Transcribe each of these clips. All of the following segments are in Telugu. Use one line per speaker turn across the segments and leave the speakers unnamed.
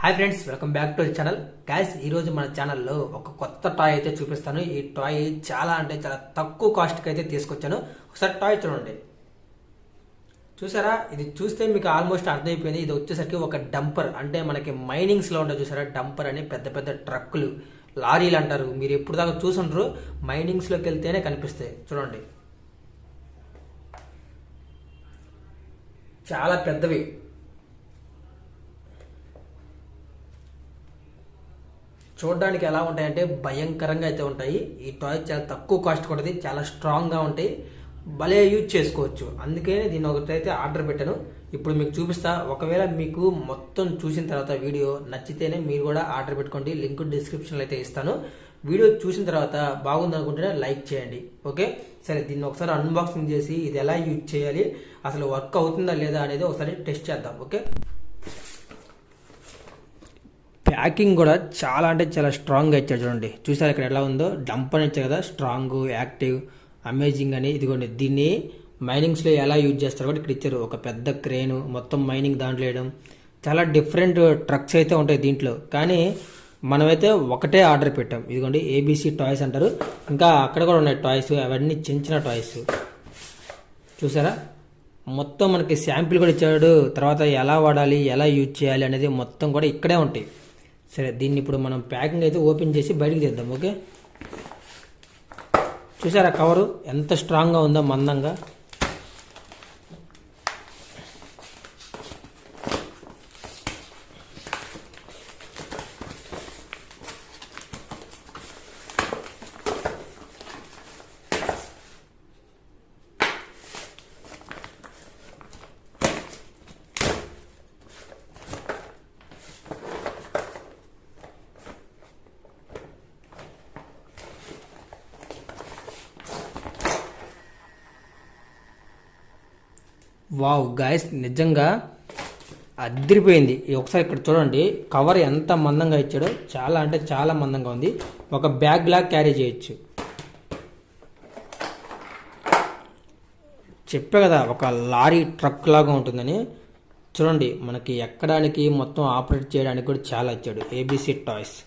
Hi friends, welcome back to channel. Guys, ఈరోజు మన ఛానల్లో ఒక కొత్త టాయ్ అయితే చూపిస్తాను. ఈ టాయ్ చాలా తక్కువ కాస్ట్కి అయితే తీసుకొచ్చాను. ఒకసారి టాయ్ చూడండి. చూసారా? ఇది చూస్తే మీకు ఆల్మోస్ట్ అర్థమైపోయింది. ఇది వచ్చేసరికి ఒక డంపర్, అంటే మనకి మైనింగ్స్లో ఉండే చూసారా డంపర్ అని, పెద్ద పెద్ద ట్రక్కులు, లారీలు అంటారు. మీరు ఎప్పుడు దాకా చూసుంటారు, మైనింగ్స్లోకి వెళ్తేనే కనిపిస్తాయి. చూడండి, చాలా పెద్దవి. చూడడానికి ఎలా ఉంటాయంటే భయంకరంగా అయితే ఉంటాయి. ఈ టాయ్ చాలా తక్కువ కాస్ట్ ఉంటుంది, చాలా స్ట్రాంగ్గా ఉంటాయి, భలే యూజ్ చేసుకోవచ్చు. అందుకే దీన్ని ఒకటైతే ఆర్డర్ పెట్టాను. ఇప్పుడు మీకు చూపిస్తా. ఒకవేళ మీకు మొత్తం చూసిన తర్వాత వీడియో నచ్చితేనే మీరు కూడా ఆర్డర్ పెట్టుకోండి. లింక్ డిస్క్రిప్షన్లో అయితే ఇస్తాను. వీడియో చూసిన తర్వాత బాగుంది అనుకుంటేనే లైక్ చేయండి. ఓకే, సరే, దీన్ని ఒకసారి అన్బాక్సింగ్ చేసి ఇది ఎలా యూజ్ చేయాలి, అసలు వర్క్ అవుతుందా లేదా అనేది ఒకసారి టెస్ట్ చేద్దాం. ఓకే, ప్యాకింగ్ కూడా చాలా స్ట్రాంగ్గా ఇచ్చాడు. చూడండి, చూసారు ఇక్కడ ఎలా ఉందో. డంప్ అని ఇచ్చారు కదా, స్ట్రాంగ్, యాక్టివ్, అమేజింగ్ అని. ఇదిగోండి, దీన్ని మైనింగ్స్లో ఎలా యూజ్ చేస్తారో కూడా ఇక్కడ ఇచ్చారు. ఒక పెద్ద క్రేను, మొత్తం మైనింగ్ దాంట్లో వేయడం. చాలా డిఫరెంట్ ట్రక్స్ అయితే ఉంటాయి దీంట్లో, కానీ మనమైతే ఒకటే ఆర్డర్ పెట్టాం. ఇదిగోండి, ఏబీసీ టాయ్స్ అంటారు. ఇంకా అక్కడ కూడా ఉన్నాయి టాయ్స్, అవన్నీ చిన్న టాయ్స్. చూసారా? మొత్తం మనకి శాంపిల్ కూడా ఇచ్చాడు. తర్వాత ఎలా వాడాలి, ఎలా యూజ్ చేయాలి అనేది మొత్తం కూడా ఇక్కడే ఉంటాయి. సరే, దీన్ని ఇప్పుడు మనం ప్యాకింగ్ అయితే ఓపెన్ చేసి బయటికి తీద్దాం. ఓకే, చూసారా కవరు ఎంత స్ట్రాంగ్గా ఉందో, మందంగా. వావ్ గాయస్, నిజంగా అదిరిపోయింది. ఒకసారి ఇక్కడ చూడండి, కవర్ ఎంత మందంగా ఇచ్చాడో. చాలా మందంగా ఉంది. ఒక బ్యాగ్ లాగా క్యారీ చేయొచ్చు. చెప్పే కదా, ఒక లారీ ట్రక్ లాగా ఉంటుందని. చూడండి, మనకి ఎక్కడానికి, మొత్తం ఆపరేట్ చేయడానికి కూడా చాలా ఇచ్చాడు. ABC toys.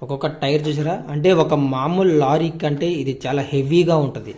ఒక్కొక్క టైర్ చూసారా? అంటే ఒక మామూలు లారీ కంటే ఇది చాలా హెవీగా ఉంటుంది.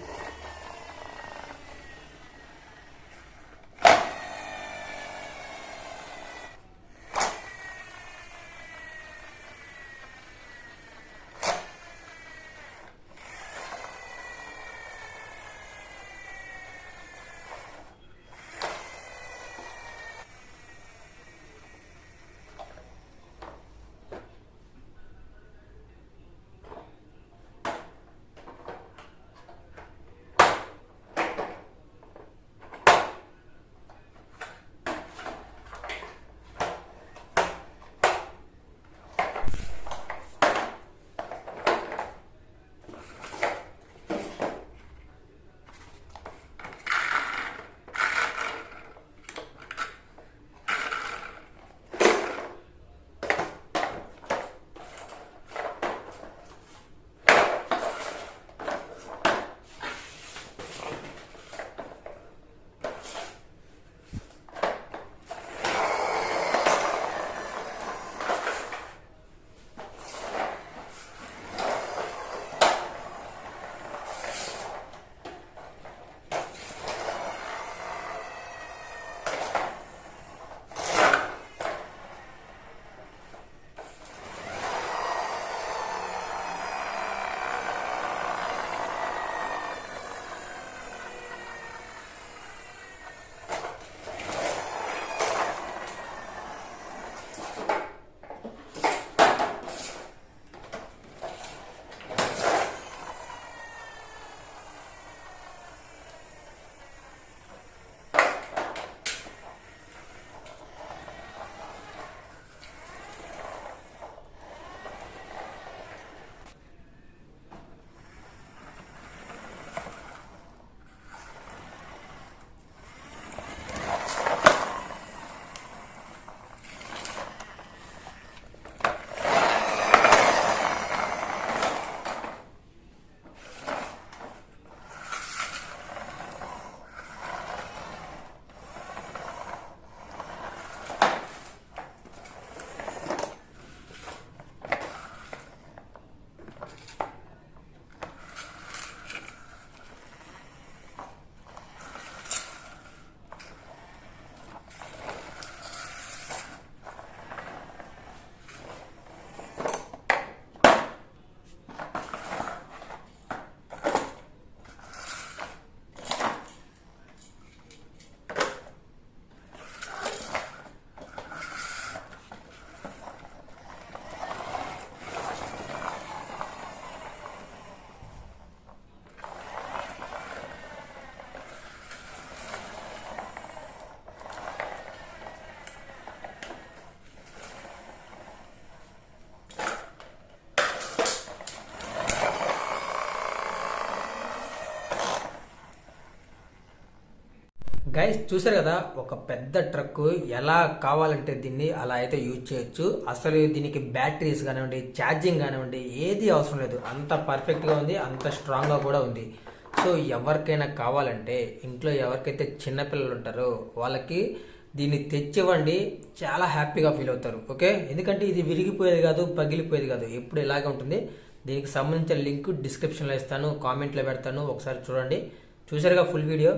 గైస్ చూసారు కదా, ఒక పెద్ద ట్రక్ ఎలా కావాలంటే దీన్ని అలా అయితే యూజ్ చేయొచ్చు. అసలు దీనికి బ్యాటరీస్ కానివ్వండి, ఛార్జింగ్ కానివ్వండి, ఏది అవసరం లేదు. అంత పర్ఫెక్ట్గా ఉంది, అంత స్ట్రాంగ్గా కూడా ఉంది. సో ఎవరికైనా కావాలంటే, ఇంట్లో ఎవరికైతే చిన్నపిల్లలు ఉంటారో వాళ్ళకి దీన్ని తెచ్చివ్వండి, చాలా హ్యాపీగా ఫీల్ అవుతారు. ఓకే, ఎందుకంటే ఇది విరిగిపోయేది కాదు, పగిలిపోయేది కాదు, ఎప్పుడు ఇలాగే ఉంటుంది. దీనికి సంబంధించిన లింక్ డిస్క్రిప్షన్లో ఇస్తాను, కామెంట్లో పెడతాను, ఒకసారి చూడండి. చూసారుగా ఫుల్ వీడియో.